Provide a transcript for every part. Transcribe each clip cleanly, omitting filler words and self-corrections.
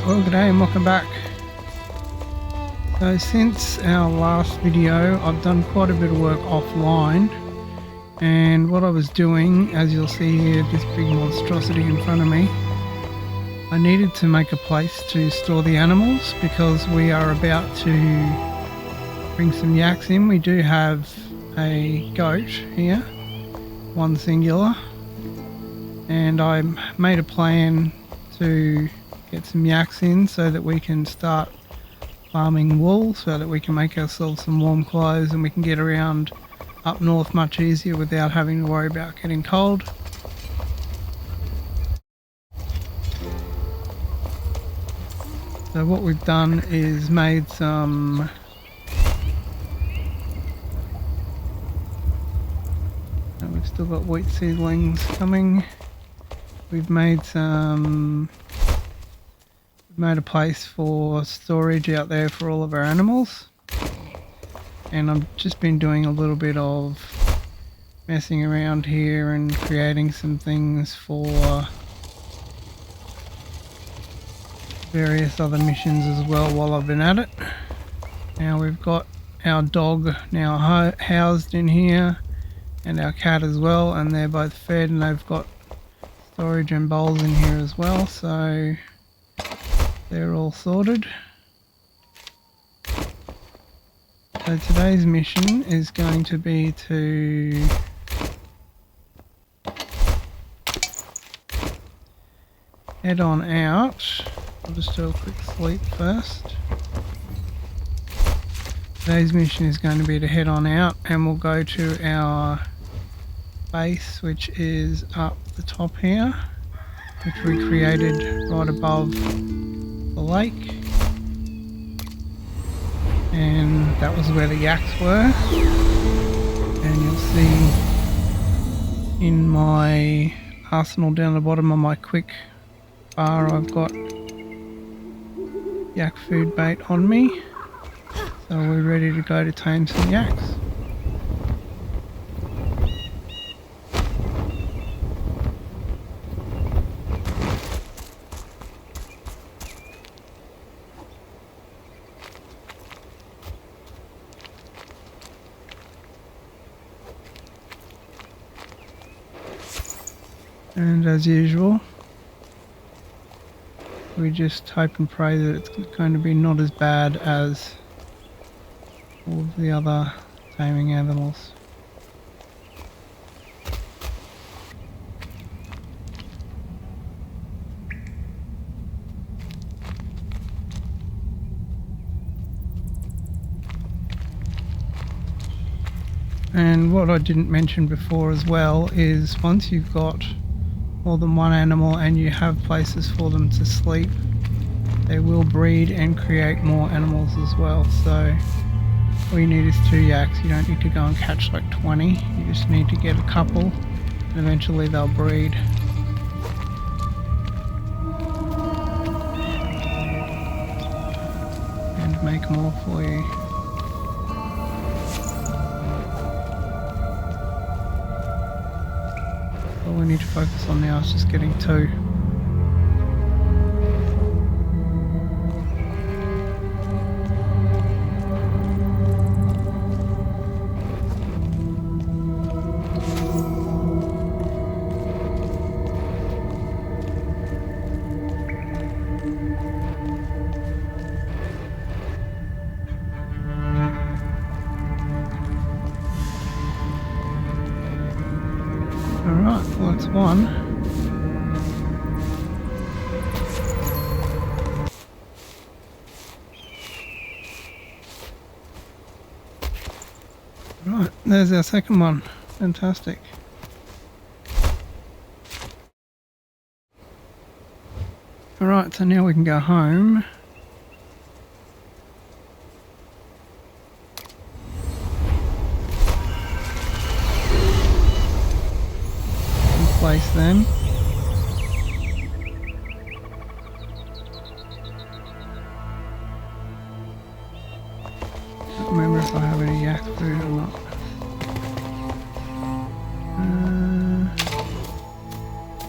Well, g'day and welcome back. So since our last video, I've done quite a bit of work offline, and what I was doing, as you'll see here, this big monstrosity in front of me, I needed to make a place to store the animals because we are about to bring some yaks in. We do have a goat here, one singular, and I made a plan to get some yaks in so that we can start farming wool, so that we can make ourselves some warm clothes and we can get around up north much easier without having to worry about getting cold. So what we've done is made some and we've still got wheat seedlings coming. We've made a place for storage out there for all of our animals, and I've just been doing a little bit of messing around here and creating some things for various other missions as well while I've been at it. Now we've got our dog now housed in here and our cat as well, and they're both fed and they've got storage and bowls in here as well, so they're all sorted. So today's mission is going to be to head on out. I'll just do a quick sleep first. Today's mission is going to be to head on out and we'll go to our base, which is up the top here, which we created right above the lake, and that was where the yaks were. And you'll see in my arsenal down the bottom of my quick bar I've got yak food bait on me, so we're ready to go to tame some yaks. And as usual, we just hope and pray that it's going to be not as bad as all of the other taming animals. And what I didn't mention before as well is once you've got more than one animal and you have places for them to sleep, they will breed and create more animals as well. So all you need is 2 yaks. You don't need to go and catch like 20. You just need to get a couple and eventually they'll breed. And make more for you. All we need to focus on now is just getting 2. Alright, well that's one. Right, there's our second one. Fantastic. Alright, so now we can go home. Place them. Can't remember if I have any yak food or not.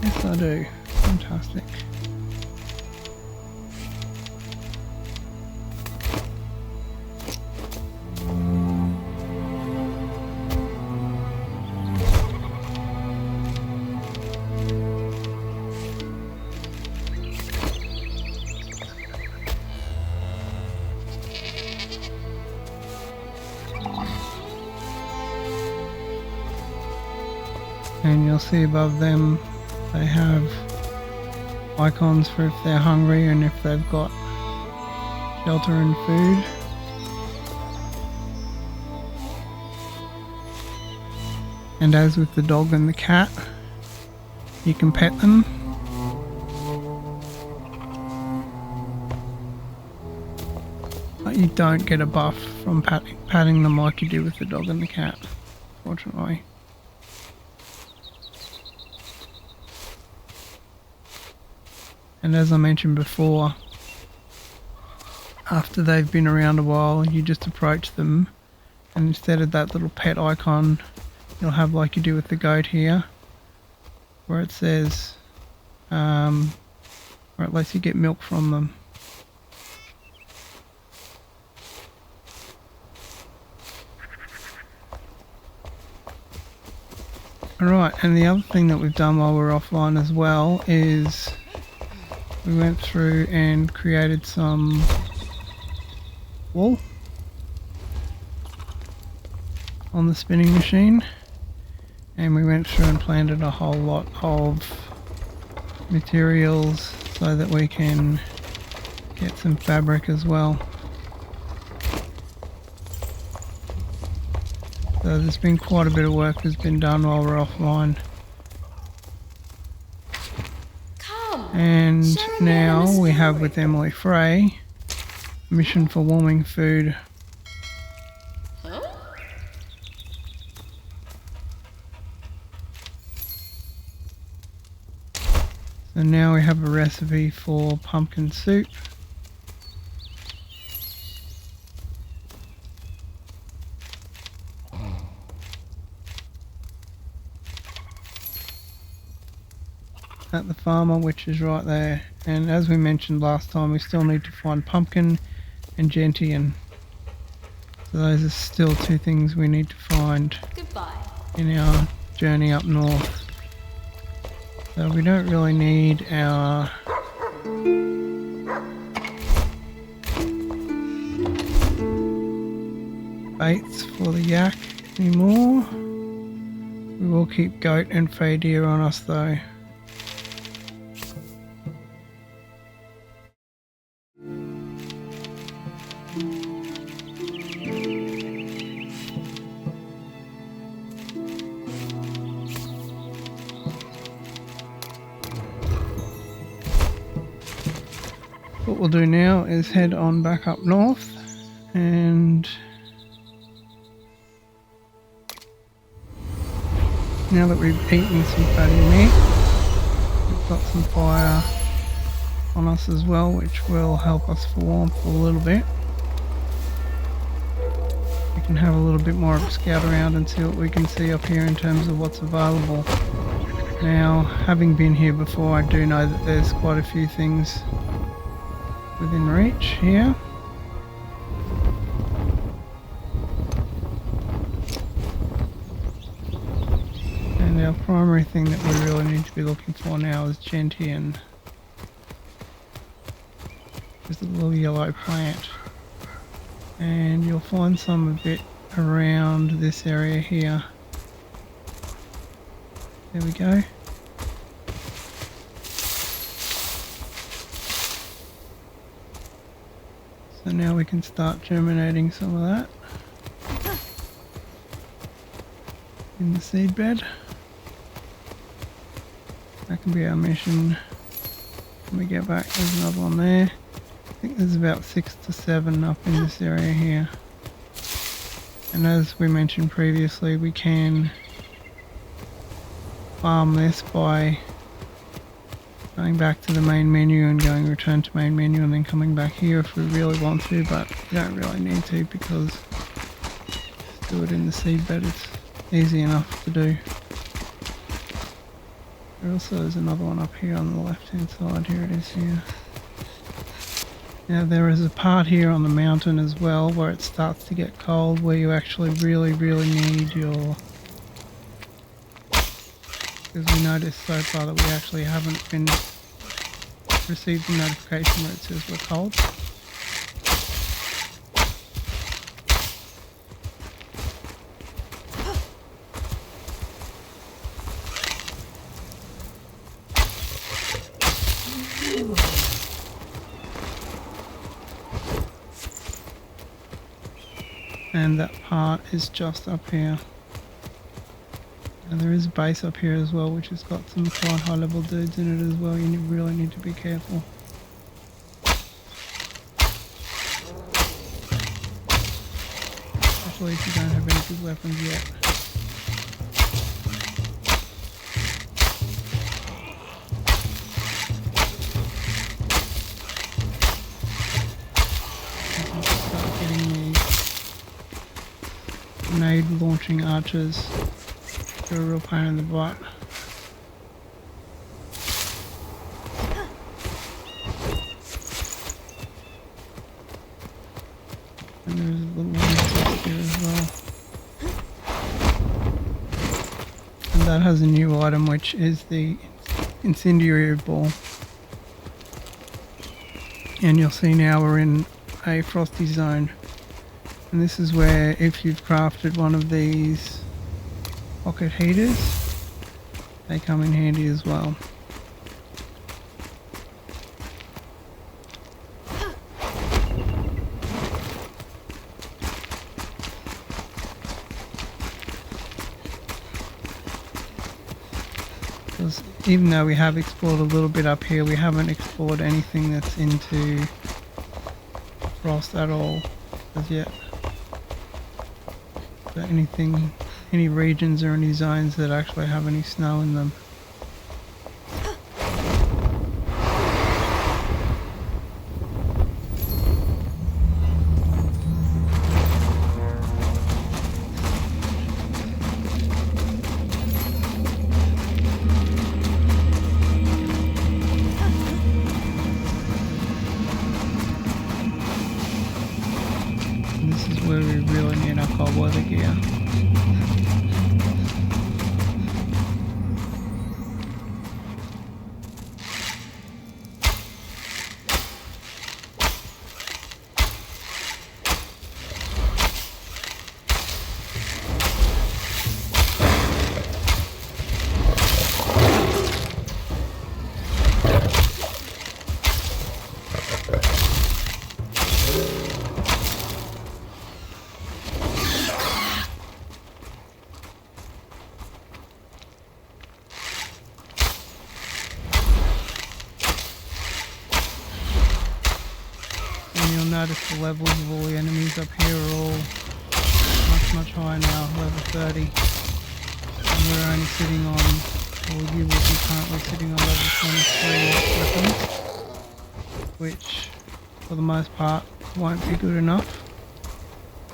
Yes I do. Fantastic. and you'll see above them they have icons for if they're hungry and if they've got shelter and food. And as with the dog and the cat, you can pet them. But you don't get a buff from patting them like you do with the dog and the cat, fortunately. And as I mentioned before, after they've been around a while, you just approach them, and instead of that little pet icon, you'll have like you do with the goat here, where it says, or at least you get milk from them. Alright, and the other thing that we've done while we're offline as well is we went through and created some wool on the spinning machine, and we went through and planted a whole lot of materials so that we can get some fabric as well. So there's been quite a bit of work that's been done while we're offline. And now we have with Emily Frey a mission for warming food. So now we have a recipe for pumpkin soup. At the farmer, which is right there, and as we mentioned last time, we still need to find pumpkin and gentian. So those are still two things we need to find in our journey up north. So we don't really need our baits for the yak anymore. We will keep goat and fey deer on us though. What we'll do now is head on back up north, and now that we've eaten some fatty meat, we've got some fire on us as well, which will help us for warmth a little bit. We can have a little bit more of a scout around and see what we can see up here in terms of what's available. Now, having been here before, I do know that there's quite a few things within reach here. And our primary thing that we really need to be looking for now is gentian. Just a little yellow plant. And you'll find some of it around this area here. There we go. So now we can start germinating some of that in the seed bed. That can be our mission when we get back. There's another one there. I think there's about 6 to 7 up in this area here. And as we mentioned previously, we can farm this by going back to the main menu and going return to main menu and then coming back here if we really want to, but we don't really need to because just do it in the seed bed. It's easy enough to do. There also is another one up here on the left hand side. Here it is here. Now there is a part here on the mountain as well where it starts to get cold, where you actually really need your, because we noticed so far that we actually haven't received the notification where it says we're cold. and that part is just up here. And there is a base up here as well, which has got some quite high level dudes in it as well. You really need to be careful. Especially if you don't have any good weapons yet. Start getting these grenade launching archers. They're a real pain in the butt. And there's a little one just here as well. And that has a new item, which is the incendiary ball. And you'll see now we're in a frosty zone. And this is where, if you've crafted one of these pocket heaters, they come in handy as well. Because even though we have explored a little bit up here, we haven't explored anything that's into frost at all as yet. So any regions or any zones that actually have any snow in them. And this is where we really need our cold weather gear. Notice the levels of all the enemies up here are all much higher now, level 30. And we're only sitting on, or you will be currently sitting on level 23 weapons, which for the most part won't be good enough.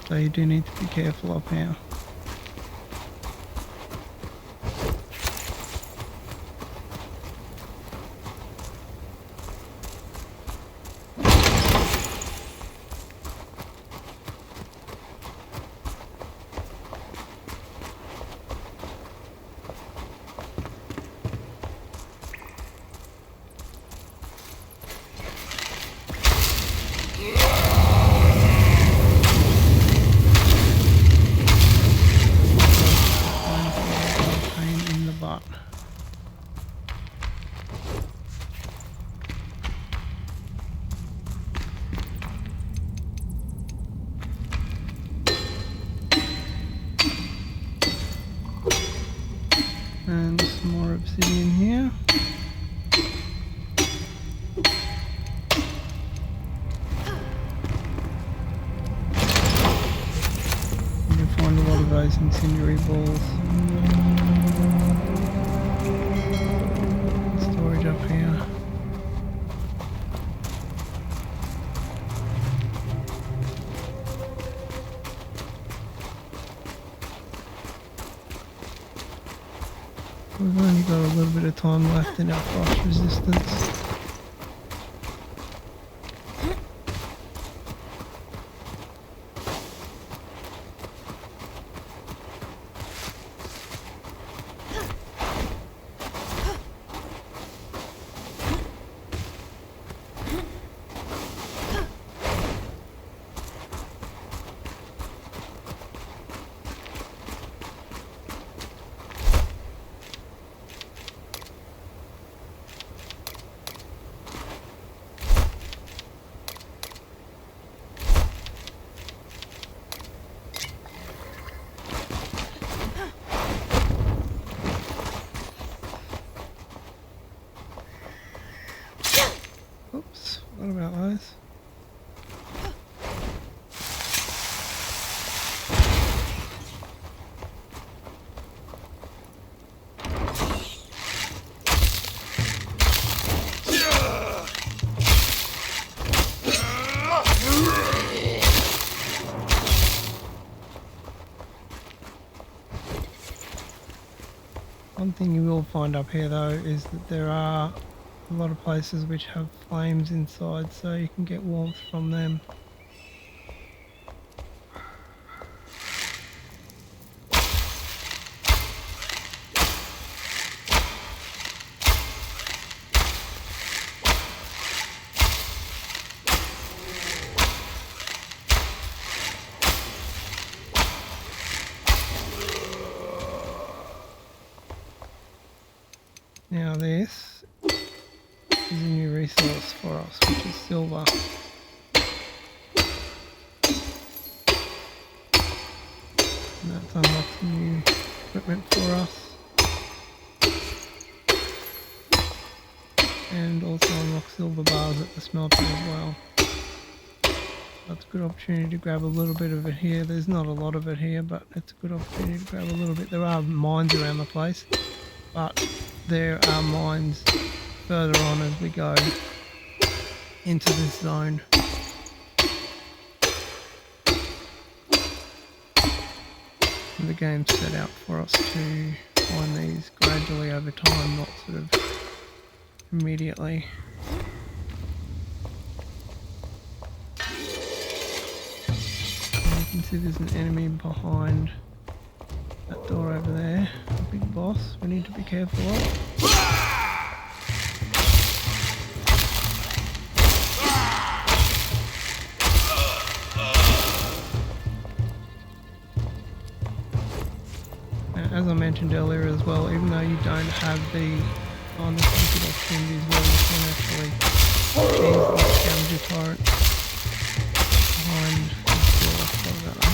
So you do need to be careful up here. And some more obsidian here. You can find a lot of those incendiary balls. Storage up here. We've only got a little bit of time left in our frost resistance. What about those? One thing you will find up here though is that there are a lot of places which have flames inside, so you can get warmth from them. Now this is a new resource for us, which is silver. And that unlocks new equipment for us. And also unlocks silver bars at the smelter as well. That's a good opportunity to grab a little bit of it here. There's not a lot of it here, but it's a good opportunity to grab a little bit. There are mines around the place, but there are mines further on as we go into this zone. And the game's set out for us to find these gradually over time, not sort of immediately. And you can see there's an enemy behind that door over there, a big boss we need to be careful of. Now, as I mentioned earlier as well, even though you don't have the kind of limited opportunities where you can actually choose the Scavenger Tyrant behind the door, sorry about that.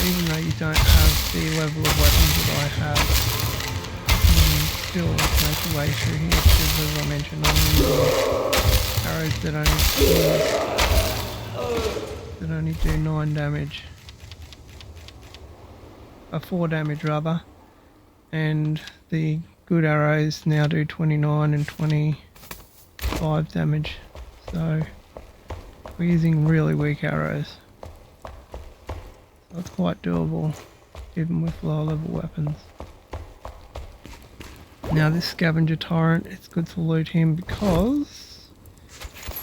Even though you don't have the level of weapons that I have, you can still make your way through here, because as I mentioned, I'm using arrows that only do 9 damage. 4 damage rather, and the good arrows now do 29 and 25 damage, so we're using really weak arrows. That's quite doable, even with lower level weapons. Now this Scavenger Tyrant, it's good to loot him because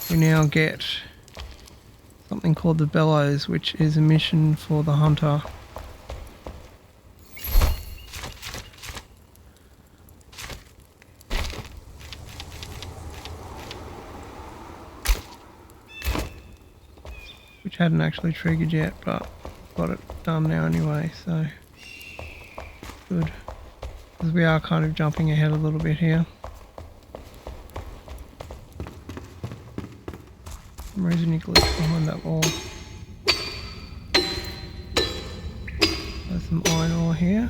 we now get something called the Bellows, which is a mission for the hunter. Which hadn't actually triggered yet, but got it done now anyway, so good. Because we are kind of jumping ahead a little bit here. For some reason you glitched behind that wall. There's some iron ore here.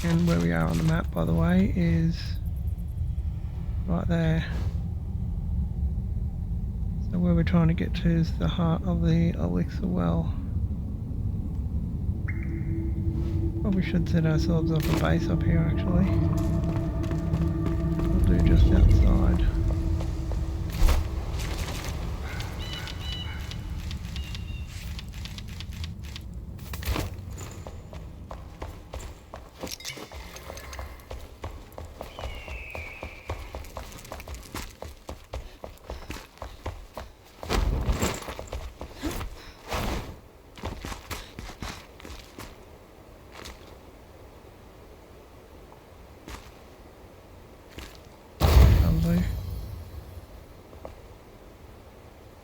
And where we are on the map, by the way, is right there. So where we're trying to get to is the heart of the elixir well. Probably should set ourselves up a base up here actually. We'll do just outside.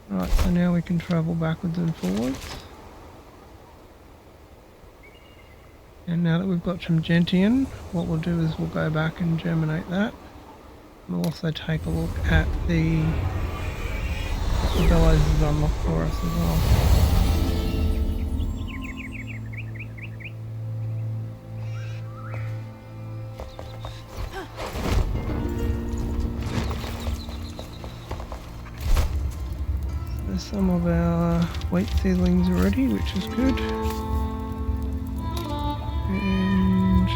Right, so now we can travel backwards and forwards. And now that we've got some Gentian, what we'll do is we'll go back and germinate that. We'll also take a look at the Bellows is unlocked for us as well. There's some of our wheat seedlings already, which is good. And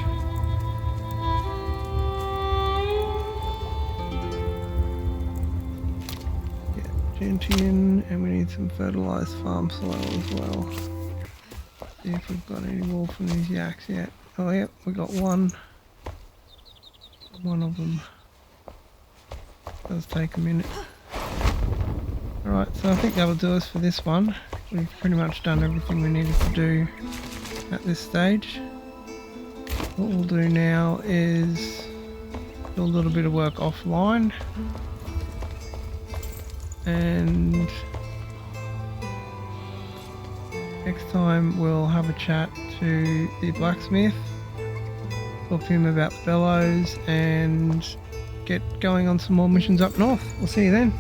Gentian, and we need some fertilised farm soil as well. See if we've got any more from these yaks yet. Oh yep, we got one. One of them. Does take a minute. Alright, so I think that'll do us for this one. We've pretty much done everything we needed to do at this stage. What we'll do now is do a little bit of work offline. And next time we'll have a chat to the blacksmith, talk to him about the bellows and get going on some more missions up north. We'll see you then.